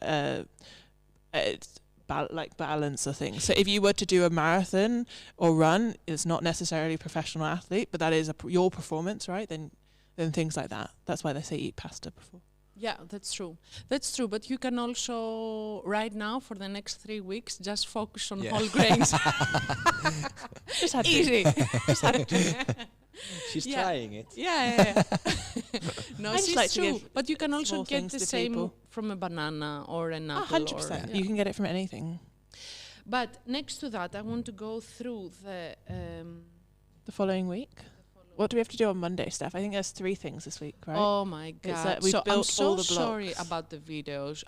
balance of things. So if you were to do a marathon or run, it's not necessarily a professional athlete, but that is your performance, right? Then things like that. That's why they say eat pasta before. Yeah, that's true. That's true. But you can also, right now, for the next 3 weeks, just focus on whole grains. Just had easy. She's trying it. Yeah. No, it's like true. But you can also get the same from a banana or an apple. 100%. You can get it from anything. But next to that, I want to go through the following week. What do we have to do on Monday, Steph? I think there's 3 things this week, right? Oh my God. So I'm so sorry about the videos.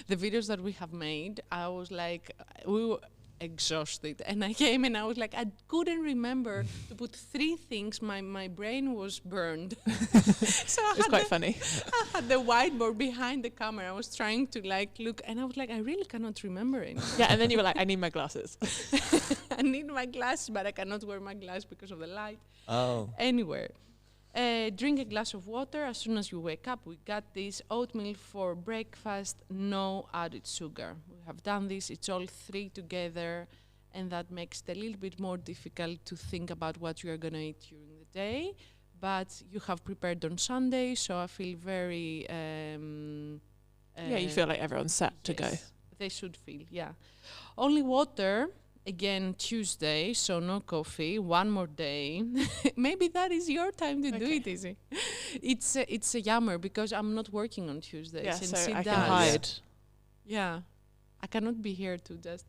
The videos that we have made, I was like, we were exhausted. And I came and I was like, I couldn't remember to put 3 things. My brain was burned. So it's quite funny. I had the whiteboard behind the camera. I was trying to look, and I was like, I really cannot remember anything. Yeah, and then you were like, I need my glasses. I need my glasses, but I cannot wear my glasses because of the light. Oh. Anyway, drink a glass of water as soon as you wake up. We got this oatmeal for breakfast, no added sugar. We have done this. It's all 3 together, and that makes it a little bit more difficult to think about what you are going to eat during the day. But you have prepared on Sunday, so I feel very... you feel like everyone's set to go. They should feel, Only water... Again, Tuesday, so no coffee. 1 more day. Maybe that is your time to do it, Izzy. It's a yammer because I'm not working on Tuesdays. Yeah, and so I can hide. Yeah, I cannot be here to just...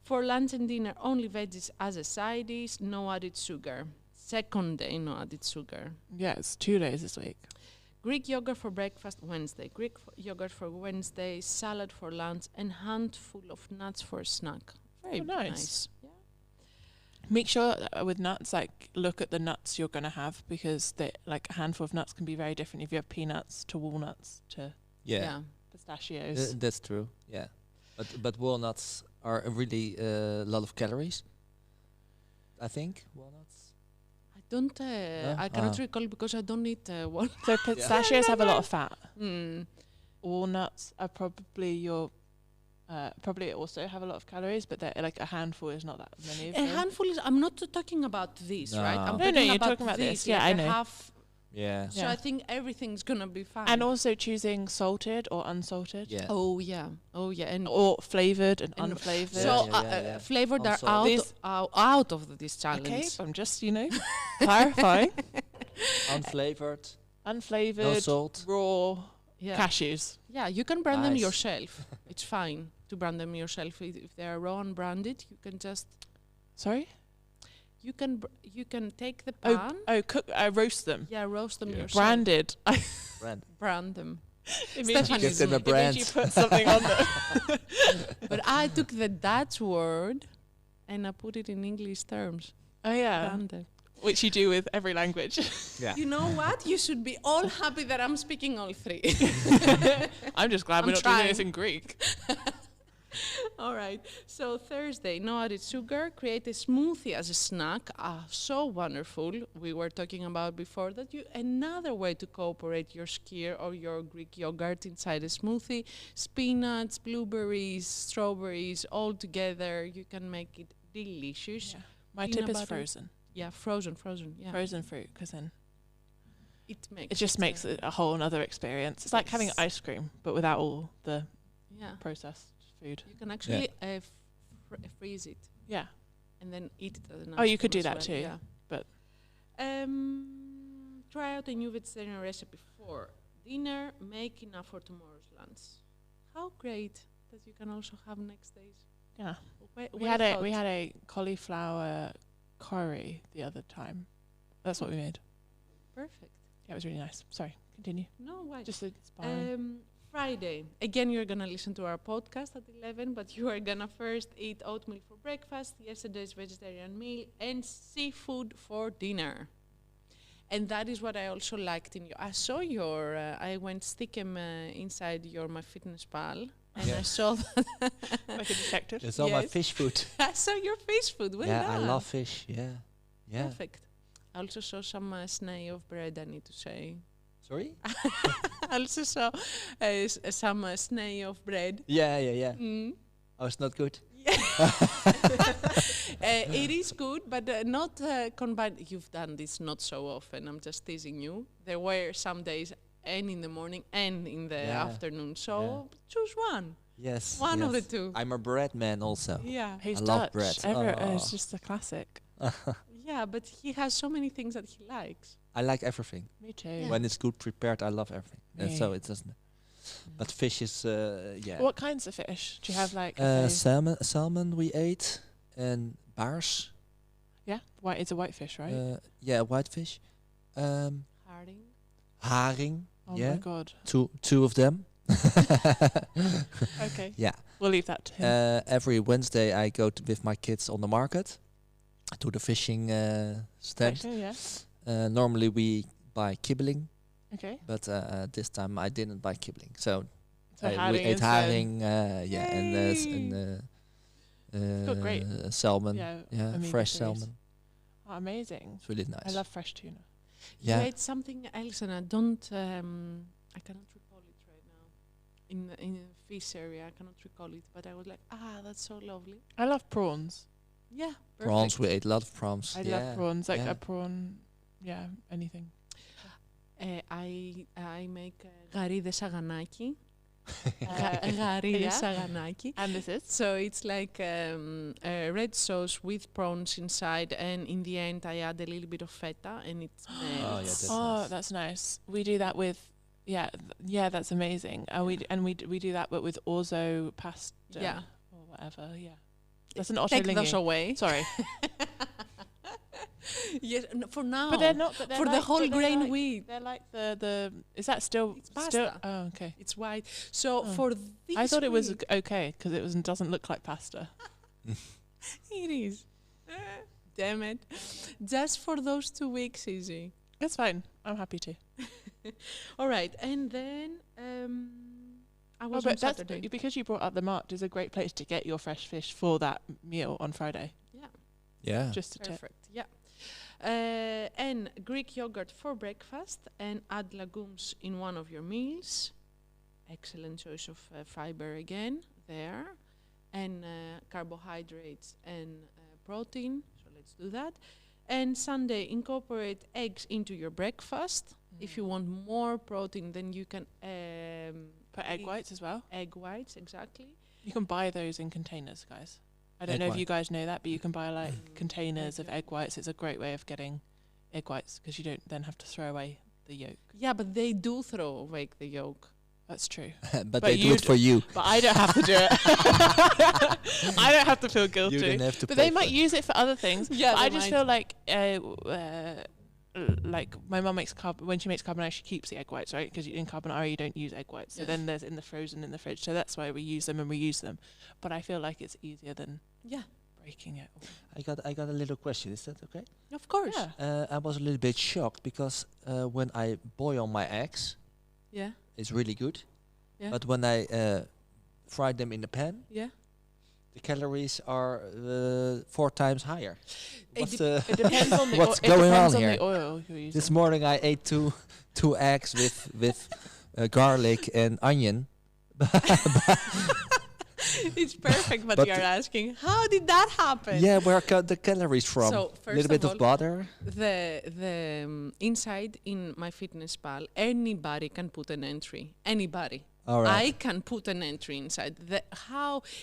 For lunch and dinner, only veggies as a side dish, no added sugar. Second day, no added sugar. Yeah, it's 2 days this week. Greek yogurt for breakfast Wednesday, yogurt for Wednesday, salad for lunch, and handful of nuts for a snack. Very nice. Yeah. Make sure with nuts, like look at the nuts you're gonna have, because they like a handful of nuts can be very different if you have peanuts to walnuts to Yeah, pistachios. that's true. Yeah, but walnuts are really a lot of calories. I think walnuts. I don't. I cannot recall because I don't eat one. So pistachios have a lot of fat. Mm. Walnuts are probably probably also have a lot of calories, but they're like a handful is not that many of A them. handful is. I'm not talking about this, right? I'm No. No, you're talking about this. Yeah, I like a know. half. Yeah. So I think everything's gonna be fine. And also choosing salted or unsalted. Yeah. Oh yeah, and Or flavoured and And unflavoured. so Yeah. flavored are Also- out of this challenge. Okay, so I'm just, clarifying. Unflavored, Unflavoured, no salt. raw Yeah, cashews. yeah, you can brand them Nice. yourself. It's fine to brand them yourself. If they are raw and branded, you can just Sorry? you can take the pan. Cook, roast them. Yeah, roast them yourself. Branded. Brand. Brand them. It means Stephanie you, Give them a it means brand. you put something on them. But I took the Dutch word and I put it in English terms. Oh, yeah. Branded. Which you do with every language. Yeah. You know what? You should be all happy that I'm speaking all three. I'm just glad we're I'm not doing trying. this in Greek. All right. So Thursday, no added sugar. Create a smoothie as a snack. So wonderful. We were talking about before that another way to cooperate your skyr or your Greek yogurt inside a smoothie. Spinach, blueberries, strawberries, all together. You can make it delicious. Yeah. My Peanut tip is butter. frozen. Yeah, frozen. Yeah, Frozen fruit, because then it just makes it a whole other experience. It's like having Yes. ice cream, but without all the Yeah, processed food. you can actually freeze it. Yeah. And then eat it as an Oh, you ice could cream do as that well, too, yeah. but- Try out a new vegetarian recipe for dinner. Make enough for tomorrow's lunch. How great that you can also have next days. Yeah. Well We had thought. a cauliflower curry the other time. That's what we made. Perfect. Yeah, it was really nice. Sorry, continue. No, why? Just inspiring. Friday. Again, you're gonna listen to our podcast at 11, but you are gonna first eat oatmeal for breakfast, yesterday's vegetarian meal, and seafood for dinner. And that is what I also liked in you. I saw your. I went stick 'em inside your MyFitnessPal, and I Yeah. saw that. Like a detective. It's all my Yes. fish food. I saw your fish food. Well yeah, done. I love fish. Yeah. Yeah. Perfect. I also saw some snail of bread. I need to say. Sorry? I also saw some snail of bread. Yeah. Mm. Oh, it's not good. It is good, but not combined. You've done this not so often. I'm just teasing you. There were some days, and in the morning and in the Yeah. afternoon. So choose one. Yes. One of yes. the two. I'm a bread man also. Yeah. He's I love Dutch. bread. It's Oh. just a classic. Yeah, but he has so many things that he likes. I like everything. Me too. Yeah. When it's good prepared, I love everything. And so Me. it doesn't. But fish is, yeah. What kinds of fish? Do you have like? a favourite? Salmon we ate, and baars. Yeah, white. It's a whitefish, right? Yeah, whitefish. Harding. Haring. Oh yeah. my god. Two of them. Okay. Yeah. We'll leave that to him. Every Wednesday I go with my kids on the market to the fishing stand. Actually, yeah. Normally we buy kibbeling, Okay. but this time I didn't buy kibbeling. So So we haring ate is, haring, yeah, got great, salmon, yeah, yeah, omega fresh 3s. salmon. Oh, amazing. It's really nice. I love fresh tuna. Yeah. You ate something else, and I don't. I cannot recall it right now. In the fish area, I cannot recall it. But I was like, that's so lovely. I love prawns. Yeah, Prawns. perfect. We ate a lot of prawns. I yeah. love prawns. Like yeah. a prawn. Yeah, anything. I make γαρίδες σαγανάκι. Yeah. Γαρίδες σαγανάκι. And this is? So it's like a red sauce with prawns inside, and in the end I add a little bit of feta, and it smells. Oh, yeah, that's Oh, nice. that's nice. We do that with, yeah, that's amazing. We do that, but with orzo pasta. Yeah. Or whatever. Yeah. That's an Take those ottolenghi. away. Sorry. Yes, for now. But they're not. But they're for the like- whole but they're grain like- wheat. They're like the. Is that still? It's Still, pasta. oh, okay. It's white. So Oh. for this I thought it was week- okay because it doesn't look like pasta. It is. Damn it. Just for those 2 weeks, easy. It's fine. I'm happy to. All right. And then I was on but that's Saturday. because you brought up the Mart is a great place to get your fresh fish for that meal on Friday. Yeah. Yeah. Just a tip. Perfect. Yeah. And Greek yogurt for breakfast and add legumes in one of your meals. Excellent choice of fiber again there. And carbohydrates and protein. So let's do that. And Sunday, incorporate eggs into your breakfast. If you want more protein, then you can Put egg eat whites as well. egg whites, exactly. You can buy those in containers, guys. I don't Egg know if white. you guys know that, but you can buy like containers Egg of egg whites. It's a great way of getting egg whites because you don't then have to throw away the yolk. Yeah, but they do throw away the yolk. That's true. but, But they do you it for you. But I don't have to do it. I don't have to feel guilty. You didn't have to But pay they for might it. use it for other things. Yeah, But I they just might. feel like my mum makes when she makes carbonara, she keeps the egg whites, right? Because in carbonara you don't use egg whites. So Yes. then there's in the frozen in the fridge. So that's why we use them and reuse them. But I feel like it's easier than Yeah, breaking it. I got a little question. Is that okay? of course. Yeah. I was a little bit shocked because when I boil my eggs, Yeah. it's really good. Yeah. But when I fry them in the pan, Yeah. the calories are 4 times higher. What's dep- the It depends on the What's it going depends on on here? the oil you're using. This morning I ate two eggs with garlic and onion. It's perfect what But you're asking. How did that happen? Yeah, where the calories from? So, A first little bit of of all, butter. The inside in my fitness pal, anybody can put an entry. Anybody. All right. I can put an entry inside.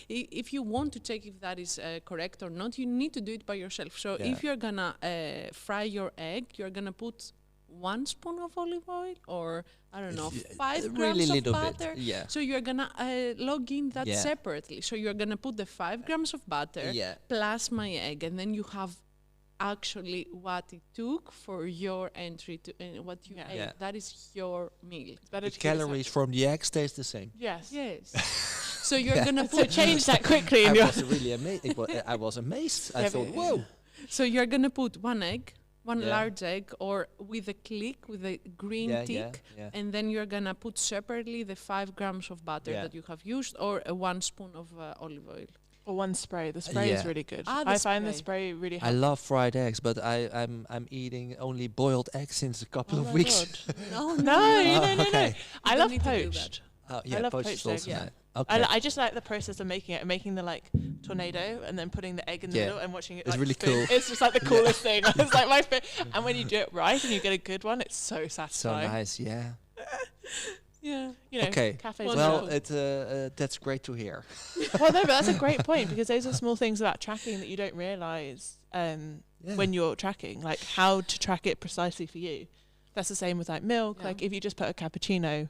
If you want to check if that is correct or not, you need to do it by yourself. So Yeah. if you're gonna fry your egg, you're gonna put 1 spoon of olive oil, or I don't know, 5 really grams of little butter. bit. Yeah. So you're gonna log in that Yeah. separately. So you're gonna put the 5 grams of butter Yeah. plus my egg, and then you have actually what it took for your entry to what you Yeah. ate. Yeah. That is your meal. It's better The to keep it calories from the egg stays the same. Yes. Yes. So you're gonna So put change that quickly in I your was really amazed. I was amazed. I Yeah, thought, but- whoa. So you're gonna put 1 egg, one Yeah. large egg, or with a click, with a green Yeah, tick, yeah. and then you're gonna put separately the 5 grams of butter Yeah. that you have used, or 1 spoon of olive oil. or one spray. The spray is Yeah. really good. Ah, the I find the spray. spray really I helps. love fried eggs, but I'm eating only boiled eggs since a couple Oh of my weeks. God. No, No, no. Okay. I don't love need to do that. poached. Oh, yeah, love poached is poached also eggs. nice. Okay. I just like the process of making it, making the like tornado and then putting the egg in the Yeah. middle and watching it. It's like, really spin. cool. It's just like the coolest thing. It's like my and when you do it right and you get a good one, it's so so satisfying. nice, yeah. Yeah. You know, Okay. cafes. Well, are Well, that's great to hear. well, no, but that's a great point because those are small things about tracking that you don't realise Yeah. when you're tracking, like how to track it precisely for you. That's the same with like milk. Yeah. Like if you just put a cappuccino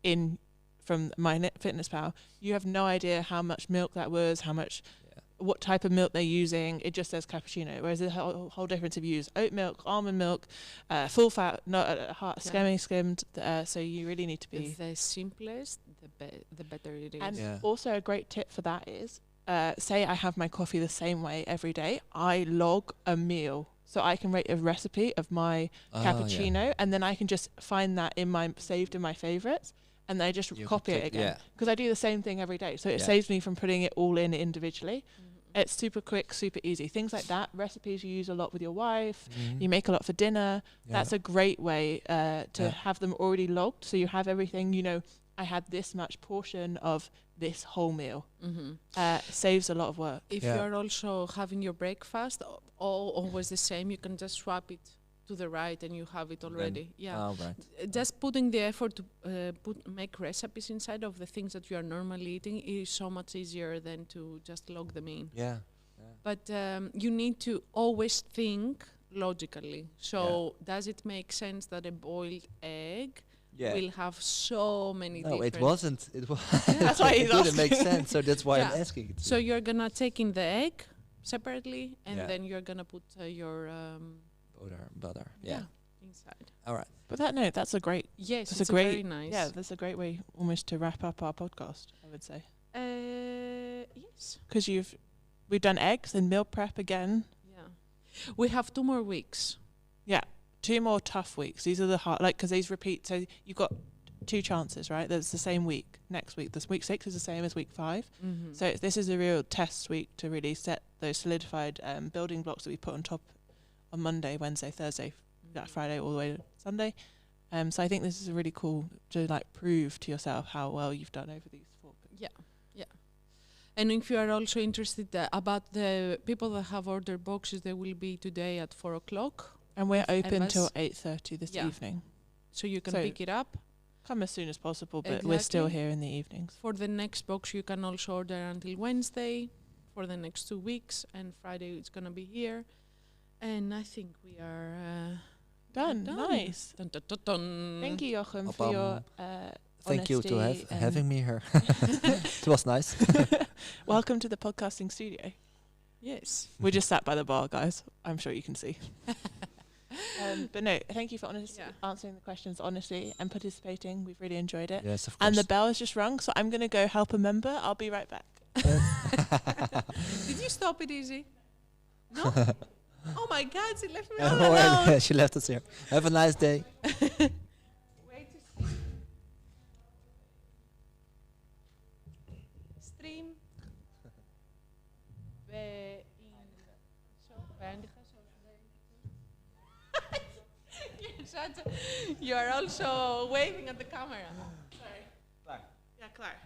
in from MyFitnessPal, you have no idea how much milk that was, how much, Yeah. what type of milk they're using. It just says cappuccino. Whereas the whole difference if you use oat milk, almond milk, full fat, not semi-skimmed. So you really need to be. The simplest, the better it is. And Yeah. also a great tip for that is, say I have my coffee the same way every day, I log a meal. So I can rate a recipe of my Oh, cappuccino and then I can just find that saved in my favorites and I just You can copy it click- again. yeah. Because I do the same thing every day. So it Yeah. saves me from putting it all in individually. Mhm. It's super quick, super easy. Things like that, recipes you use a lot with your wife, Mhm. you make a lot for dinner. Yeah. That's a great way to Yeah. have them already logged. So you have everything, I had this much portion of this whole meal. Mhm. Saves a lot of work. If Yeah. you're also having your breakfast, always the same, you can just swap it to the right and you have it already. Yeah. Oh, right. Just putting the effort to make recipes inside of the things that you are normally eating is so much easier than to just log them in. Yeah. But you need to always think logically. So does it make sense that a boiled egg Yeah. will have so many No, different... it wasn't. It was. That's why he's it didn't make asking. sense. So that's why Yeah. I'm asking it. So you're gonna take in the egg separately, and Yeah. then you're gonna put your butter. Yeah. Inside. All right. But that note, that's a great. Yes, That's it's a great. very nice. Yeah, that's a great way almost to wrap up our podcast. I would say Yes. because we've done eggs and meal prep again. Yeah. We have 2 more weeks. Yeah, 2 more tough weeks. These are the hard, like, because these repeat. So you've got 2 chances, right? That's the same week. Next week, this week 6 is the same as week 5. Mm-hmm. So this is a real test week to really set those solidified building blocks that we put on top on Monday, Wednesday, Thursday, that Friday, all the way to Sunday. So I think this is really cool to like prove to yourself how well you've done over these 4 weeks. Yeah. And if you are also interested about the people that have ordered boxes, they will be today at 4:00. And we're open Evas. till 8:30 this Yeah. evening. So you can So- pick it up. Come as soon as possible, but we're still Exactly. here in the evenings. For the next box, you can also order until Wednesday for the next 2 weeks, and Friday it's gonna be here. And I think we are Done. done. Nice. Dun, dun, dun, dun. Thank you, Jochem, Op, for your Thank you to honesty and having me here. It was nice. welcome to the podcasting studio. Yes. We just sat by the bar, guys. I'm sure you can see. But no, thank you for Yeah. answering the questions honestly and participating. We've really enjoyed it. Yes, of course. And the bell has just rung, so I'm going to go help a member. I'll be right back. Did you stop it, Easy? No? Oh my God, she left me Oh, all alone. and she left us here. Have a nice day. Wait to see. Stream. You are also waving at the camera. Sorry. Yeah, Claire.